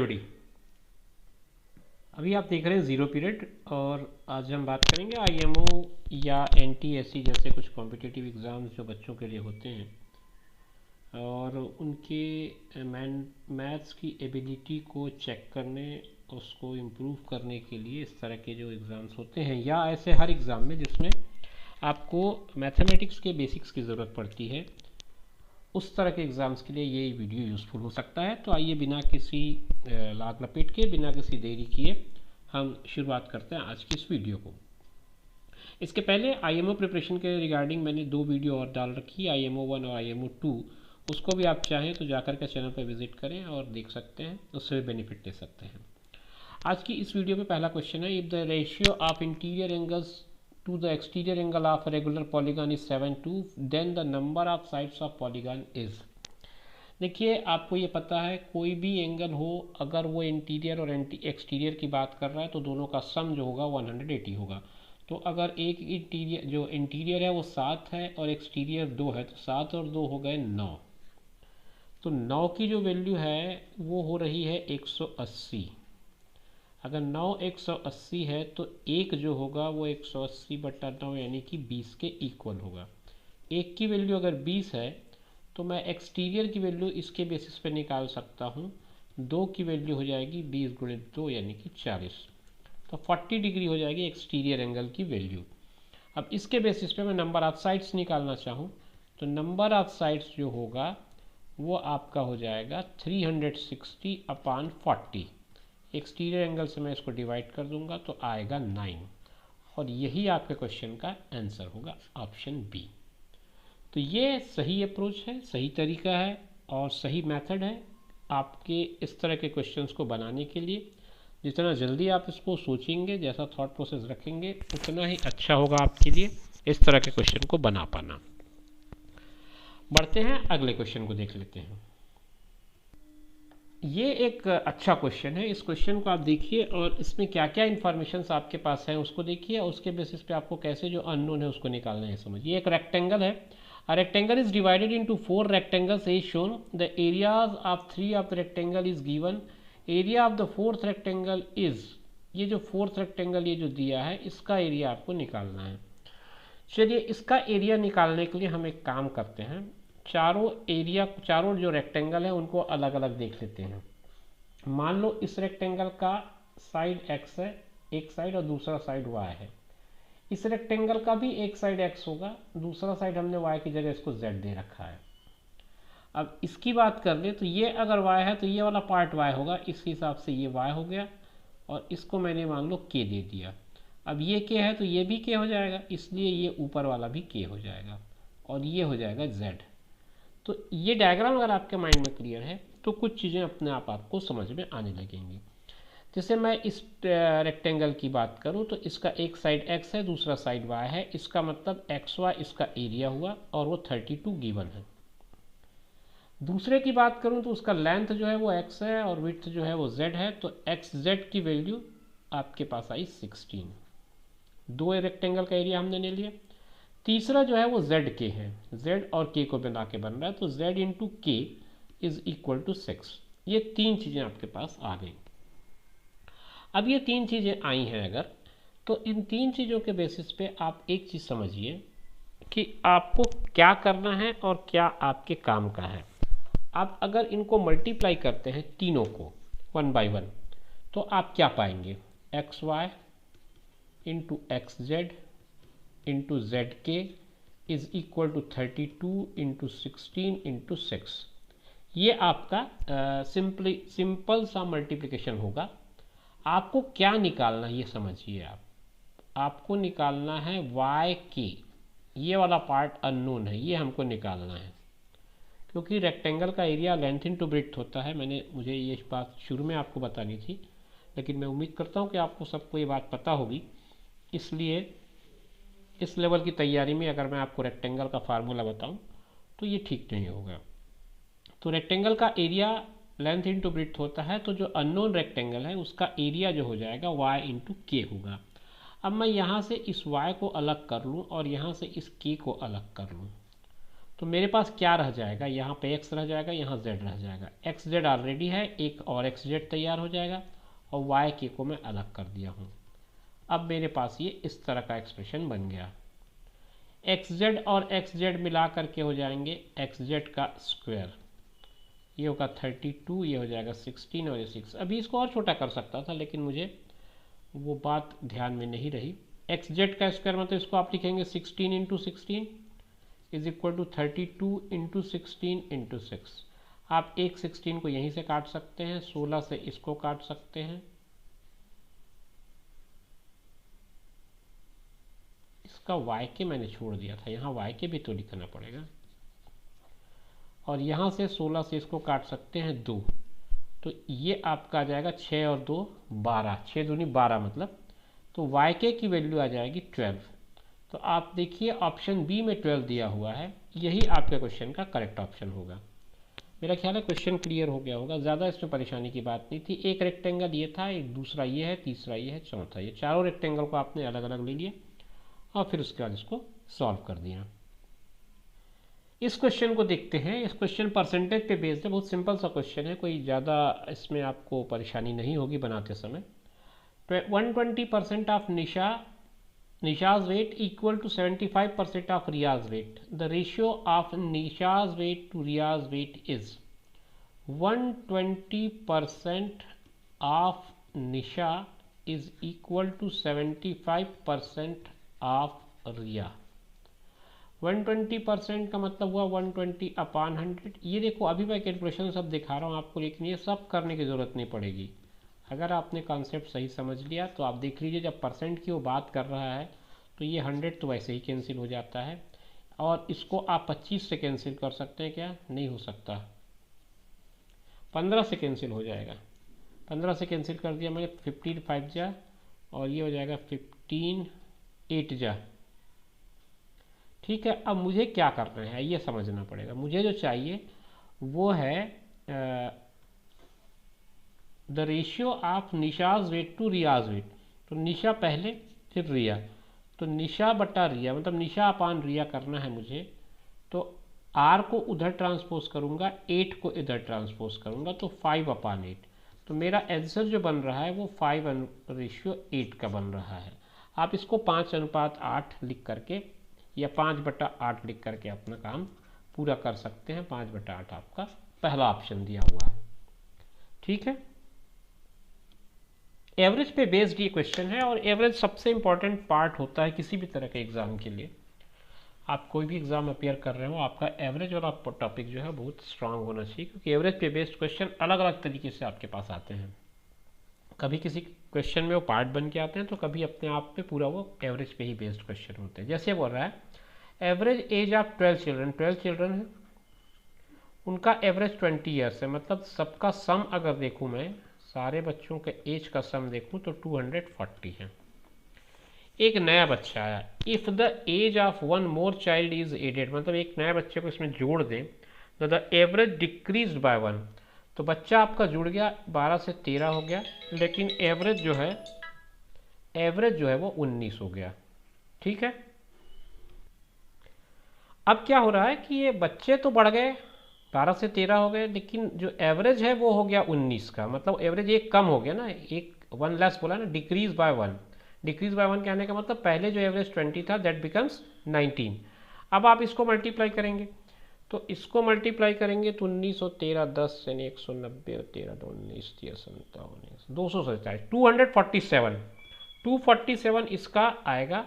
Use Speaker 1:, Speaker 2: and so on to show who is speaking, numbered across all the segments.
Speaker 1: Everybody, अभी आप देख रहे हैं ज़ीरो पीरियड और आज हम बात करेंगे आईएमओ या एनटीएससी जैसे कुछ कॉम्पिटिटिव एग्ज़ाम्स जो बच्चों के लिए होते हैं और उनके मैथ्स की एबिलिटी को चेक करने, उसको इम्प्रूव करने के लिए इस तरह के जो एग्ज़ाम्स होते हैं या ऐसे हर एग्ज़ाम में जिसमें आपको मैथमेटिक्स के बेसिक्स की ज़रूरत पड़ती है, उस तरह के एग्ज़ाम्स के लिए ये वीडियो यूज़फुल हो सकता है। तो आइए बिना किसी लाग लपेट के, बिना किसी देरी किए हम शुरुआत करते हैं आज की इस वीडियो को। इसके पहले आईएमओ प्रिपरेशन के रिगार्डिंग मैंने 2 वीडियो और डाल रखी है, आईएमओ 1 और आईएमओ 2। उसको भी आप चाहें तो जाकर के चैनल पर विजिट करें और देख सकते हैं, उससे भी बेनिफिट ले सकते हैं। आज की इस वीडियो में पहला क्वेश्चन है, if the ratio of interior angles to the exterior angle of a regular polygon is 7:2, then the number of sides of polygon is। देखिए, आपको ये पता है कोई भी एंगल हो, अगर वो इंटीरियर और एक्सटीरियर की बात कर रहा है तो दोनों का सम जो होगा 180 होगा। तो अगर एक इंटीरियर जो इंटीरियर है वो 7 है और एक्सटीरियर 2 है, तो 7 और 2 हो गए 9। तो 9 की जो वैल्यू है वो हो रही है 180। अगर 9 180 है तो एक जो होगा वो 180/9 यानी कि 20 के इक्वल होगा। एक की वैल्यू अगर 20 है तो मैं एक्सटीरियर की वैल्यू इसके बेसिस पे निकाल सकता हूँ। 2 की वैल्यू हो जाएगी 20 × 2 यानी कि 40, तो 40 डिग्री हो जाएगी एक्सटीरियर एंगल की वैल्यू। अब इसके बेसिस पे मैं नंबर ऑफ साइड्स निकालना चाहूँ तो नंबर ऑफ साइड्स जो होगा वो आपका हो जाएगा 360/40। एक्सटीरियर एंगल से मैं इसको डिवाइड कर दूंगा तो आएगा 9, और यही आपके क्वेश्चन का आंसर होगा, ऑप्शन बी। तो ये सही अप्रोच है, सही तरीका है और सही मेथड है आपके इस तरह के क्वेश्चंस को बनाने के लिए। जितना जल्दी आप इसको सोचेंगे, जैसा थॉट प्रोसेस रखेंगे, उतना ही अच्छा होगा आपके लिए इस तरह के क्वेश्चन को बना पाना। बढ़ते हैं, अगले क्वेश्चन को देख लेते हैं। ये एक अच्छा क्वेश्चन है। इस क्वेश्चन को आप देखिए और इसमें क्या क्या इन्फॉर्मेशन आपके पास है उसको देखिए, और उसके बेसिस पे आपको कैसे जो अननोन है उसको निकालना है समझिए। एक रेक्टेंगल है, a rectangle is divided into 4 rectangles as shown, the areas of 3 of the rectangle is given, area of the 4th rectangle is, ये जो 4th रेक्टेंगल ये जो दिया है इसका एरिया आपको निकालना है। चलिए, इसका एरिया निकालने के लिए हम एक काम करते हैं, चारों जो रेक्टेंगल है उनको अलग अलग देख लेते हैं। मान लो इस रेक्टेंगल का साइड x है, एक साइड, और दूसरा साइड y है। इस रेक्टेंगल का भी एक साइड x होगा, दूसरा साइड हमने y की जगह इसको z दे रखा है। अब इसकी बात कर ले तो ये अगर y है तो ये वाला पार्ट y होगा, इस हिसाब से ये y हो गया, और इसको मैंने मान लो k दे दिया। अब ये k है तो ये भी k हो जाएगा, इसलिए ये ऊपर वाला भी k हो जाएगा, और ये हो जाएगा z। तो ये डायग्राम अगर आपके माइंड में क्लियर है तो कुछ चीज़ें अपने आप आपको समझ में आने लगेंगी। जैसे मैं इस रेक्टेंगल की बात करूं तो इसका एक साइड x है, दूसरा साइड y है, इसका मतलब xy इसका एरिया हुआ, और वो 32 गिवन है। दूसरे की बात करूं तो उसका लेंथ जो है वो x है और विड्थ जो है वो z है, तो xz की वैल्यू आपके पास आई 16। 2 रेक्टेंगल का एरिया हमने ले लिया। तीसरा जो है वो z k है, z और k को बना के बन रहा है, तो z इंटू के इज इक्वल टू 6। ये 3 चीज़ें आपके पास आ गई। अब ये 3 चीज़ें आई हैं अगर, तो इन 3 चीज़ों के बेसिस पे आप एक चीज़ समझिए कि आपको क्या करना है और क्या आपके काम का है। आप अगर इनको मल्टीप्लाई करते हैं तीनों को 1 by 1, तो आप क्या पाएंगे, X Y into X Z into Z K is equal to 32 into 16 into 6। ये आपका सिंपल सा मल्टीप्लिकेशन होगा। आपको क्या निकालना है ये समझिए। आपको निकालना है y के, ये वाला पार्ट अननोन है, ये हमको निकालना है, क्योंकि रेक्टेंगल का एरिया लेंथ इनटू ब्रेड्थ होता है। मुझे ये बात शुरू में आपको बतानी थी, लेकिन मैं उम्मीद करता हूँ कि आपको सबको ये बात पता होगी, इसलिए इस लेवल की तैयारी में अगर मैं आपको रेक्टेंगल का फार्मूला बताऊं तो ये ठीक नहीं होगा। तो रेक्टेंगल का एरिया लेंथ इंटू ब्रेड्थ होता है, तो जो अननोन रेक्टेंगल है उसका एरिया जो हो जाएगा y इंटू के होगा। अब मैं यहाँ से इस y को अलग कर लूँ और यहाँ से इस k को अलग कर लूँ, तो मेरे पास क्या रह जाएगा, यहाँ पे x रह जाएगा, यहाँ z रह जाएगा। एक्स जेड ऑलरेडी है, एक और एक्स जेड तैयार हो जाएगा और y के को मैं अलग कर दिया हूँ। अब मेरे पास ये इस तरह का एक्सप्रेशन बन गया। एक्स जेड और एक्स जेड मिला करके हो जाएंगे एक्स जेड का स्क्वायर, ये होगा 32, ये हो जाएगा 16 और ये 6। अभी इसको और छोटा कर सकता था लेकिन मुझे वो बात ध्यान में नहीं रही। एक्स जेड का स्क्वायर मतलब इसको आप लिखेंगे 16 into 16 is equal to 32 into 16 into 6। आप एक 16 को यहीं से काट सकते हैं, 16 से इसको काट सकते हैं, इसका y के मैंने छोड़ दिया था, यहाँ y के भी तो लिखना पड़ेगा। और यहाँ से 16 से इसको काट सकते हैं 2, तो ये आपका आ जाएगा 6 और 2 12, 6 दूनी 12 मतलब, तो yk की वैल्यू आ जाएगी 12। तो आप देखिए ऑप्शन बी में 12 दिया हुआ है, यही आपके क्वेश्चन का करेक्ट ऑप्शन होगा। मेरा ख्याल है क्वेश्चन क्लियर हो गया होगा, ज़्यादा इसमें परेशानी की बात नहीं थी। एक रेक्टेंगल ये था, एक दूसरा ये है, तीसरा ये है, चौथा ये, चारों रेक्टेंगल को आपने अलग अलग ले लिया और फिर उसके बाद इसको सॉल्व कर दिया। इस क्वेश्चन को देखते हैं। इस क्वेश्चन परसेंटेज पे बेस्ड है, बहुत सिंपल सा क्वेश्चन है, कोई ज़्यादा इसमें आपको परेशानी नहीं होगी बनाते समय। 120% of Nisha's weight equal to 75% of Riya's weight. The ratio of Nisha's weight to Riya's weight is 120% of Nisha is equal to 75% of Riya. 120% का मतलब हुआ 120/100। ये देखो अभी मैं कैलकुलेशन सब दिखा रहा हूँ आपको, लेकिन ये सब करने की ज़रूरत नहीं पड़ेगी। अगर आपने कॉन्सेप्ट सही समझ लिया तो आप देख लीजिए, जब परसेंट की वो बात कर रहा है तो ये 100 तो वैसे ही कैंसिल हो जाता है, और इसको आप 25 से कैंसिल कर सकते हैं क्या? नहीं हो सकता, 15 से कैंसिल हो जाएगा। 15 से कैंसिल कर दिया मैंने, 15 5 जा और ये हो जाएगा 15 8 जा। ठीक है, अब मुझे क्या करना है ये समझना पड़ेगा। मुझे जो चाहिए वो है the ratio of Nisha's weight to Riyaz's weight. तो निशा पहले फिर रिया, तो निशा बटा रिया मतलब निशा अपान रिया करना है मुझे। तो आर को उधर ट्रांसपोज करूंगा, 8 को इधर ट्रांसपोज करूंगा, तो 5/8। तो मेरा आंसर जो बन रहा है वो 5:8 का बन रहा है। आप इसको 5:8 लिख करके या 5/8 लिख करके अपना काम पूरा कर सकते हैं। 5/8 आपका पहला ऑप्शन दिया हुआ है। ठीक है, एवरेज पे बेस्ड ये क्वेश्चन है, और एवरेज सबसे इंपॉर्टेंट पार्ट होता है किसी भी तरह के एग्जाम के लिए। आप कोई भी एग्जाम अपेयर कर रहे हो, आपका एवरेज वाला टॉपिक जो है बहुत स्ट्रांग होना चाहिए, क्योंकि एवरेज पे बेस्ड क्वेश्चन अलग अलग तरीके से आपके पास आते हैं। कभी किसी क्वेश्चन में वो पार्ट बन के आते हैं, तो कभी अपने आप पे पूरा वो एवरेज पे ही बेस्ड क्वेश्चन होते हैं। जैसे बोल रहा है average age of 12 children, 12 children है, उनका एवरेज 20 ईयर्स है। मतलब सबका सम अगर देखूँ मैं, सारे बच्चों के एज का सम देखूं तो 240 है। एक नया बच्चा आया, if the age of one more child is added, मतलब एक नया बच्चे को इसमें जोड़ दें तो द एवरेज डिक्रीज बाय 1। तो बच्चा आपका जुड़ गया, 12 से 13 हो गया, लेकिन एवरेज जो है वो 19 हो गया। ठीक है, अब क्या हो रहा है कि ये बच्चे तो बढ़ गए, 12 से 13 हो गए, लेकिन जो एवरेज है वो हो गया 19 का। मतलब एवरेज एक कम हो गया ना, एक 1 लेस बोला ना, डिक्रीज बाय 1। डिक्रीज बाय 1 कहने का मतलब पहले जो एवरेज 20 था दैट बिकम्स 19। अब आप इसको मल्टीप्लाई करेंगे, तो इसको मल्टीप्लाई करेंगे तो 19 और 13 10 यानी 190 और 13 2 19 57 247 247 इसका आएगा।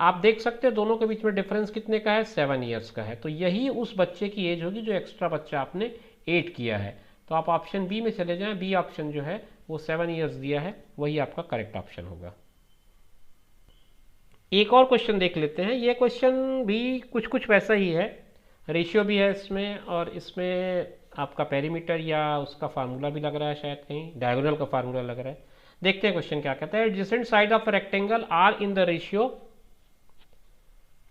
Speaker 1: आप देख सकते हैं दोनों के बीच में डिफरेंस कितने का है, 7 ईयर्स का है। तो यही उस बच्चे की एज होगी जो एक्स्ट्रा बच्चा आपने ऐड किया है। तो आप ऑप्शन बी में चले जाएं, बी ऑप्शन जो है वो 7 ईयर्स दिया है, वही आपका करेक्ट ऑप्शन होगा। एक और क्वेश्चन देख लेते हैं। ये क्वेश्चन भी कुछ वैसा ही है, रेशियो भी है इसमें, और इसमें आपका पेरीमीटर या उसका फार्मूला भी लग रहा है, शायद कहीं डायगोनल का फार्मूला लग रहा है। देखते हैं क्वेश्चन क्या कहता है। Adjacent side of rectangle are in the ratio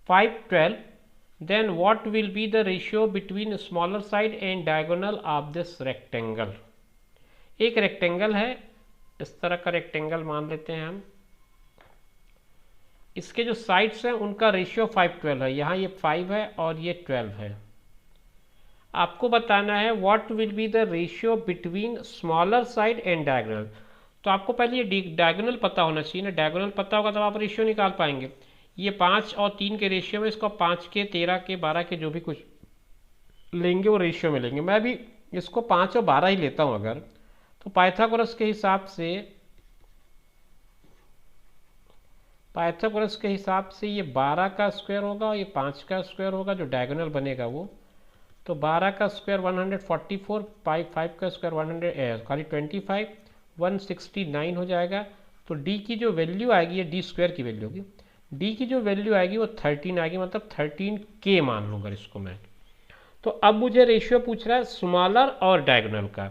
Speaker 1: 5:12, then what will be the ratio between smaller side and diagonal of this rectangle? एक रेक्टेंगल है, इस तरह का रेक्टेंगल मान लेते हैं हम। इसके जो साइड्स हैं उनका रेशियो 5:12 है। यहाँ ये 5 है और ये 12 है। आपको बताना है what will be the ratio between smaller side and diagonal. तो आपको पहले ये डायगोनल पता होना चाहिए ना, डायगोनल पता होगा तब आप रेशियो निकाल पाएंगे। ये 5 और 3 के रेशियो में इसको 5 के 13 के 12 के जो भी कुछ लेंगे वो रेशियो में लेंगे। मैं भी इसको 5 और 12 ही लेता हूँ अगर, तो पाइथागोरस के हिसाब से ये 12 का स्क्वायर होगा और ये 5 का स्क्वायर होगा, जो डायगोनल बनेगा वो। तो 12 का स्क्वायर 144, 5 का स्क्वायर 100 खाली 25, 169 हो जाएगा। तो डी की जो वैल्यू आएगी, ये डी स्क्वायर की वैल्यू होगी, डी की जो वैल्यू आएगी वो 13 आएगी, मतलब 13K मान लूँगा इसको मैं। तो अब मुझे रेशियो पूछ रहा है स्मॉलर और डायगोनल का,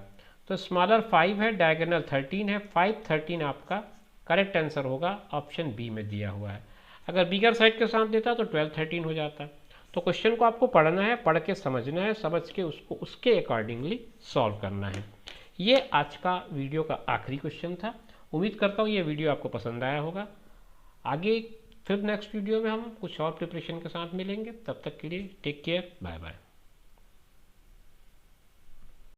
Speaker 1: तो स्मॉलर 5 है, डायगोनल 13 है, 5 13 आपका करेक्ट आंसर होगा, ऑप्शन बी में दिया हुआ है। अगर बिगर साइड के साथ देता तो 12 13 हो जाता। तो क्वेश्चन को आपको पढ़ना है, पढ़ के समझना है, समझ के उसको उसके अकॉर्डिंगली सॉल्व करना है। ये आज का वीडियो का आखिरी क्वेश्चन था। उम्मीद करता हूँ ये वीडियो आपको पसंद आया होगा। आगे फिर नेक्स्ट वीडियो में हम कुछ और प्रिपरेशन के साथ मिलेंगे, तब तक के लिए टेक केयर, बाय बाय।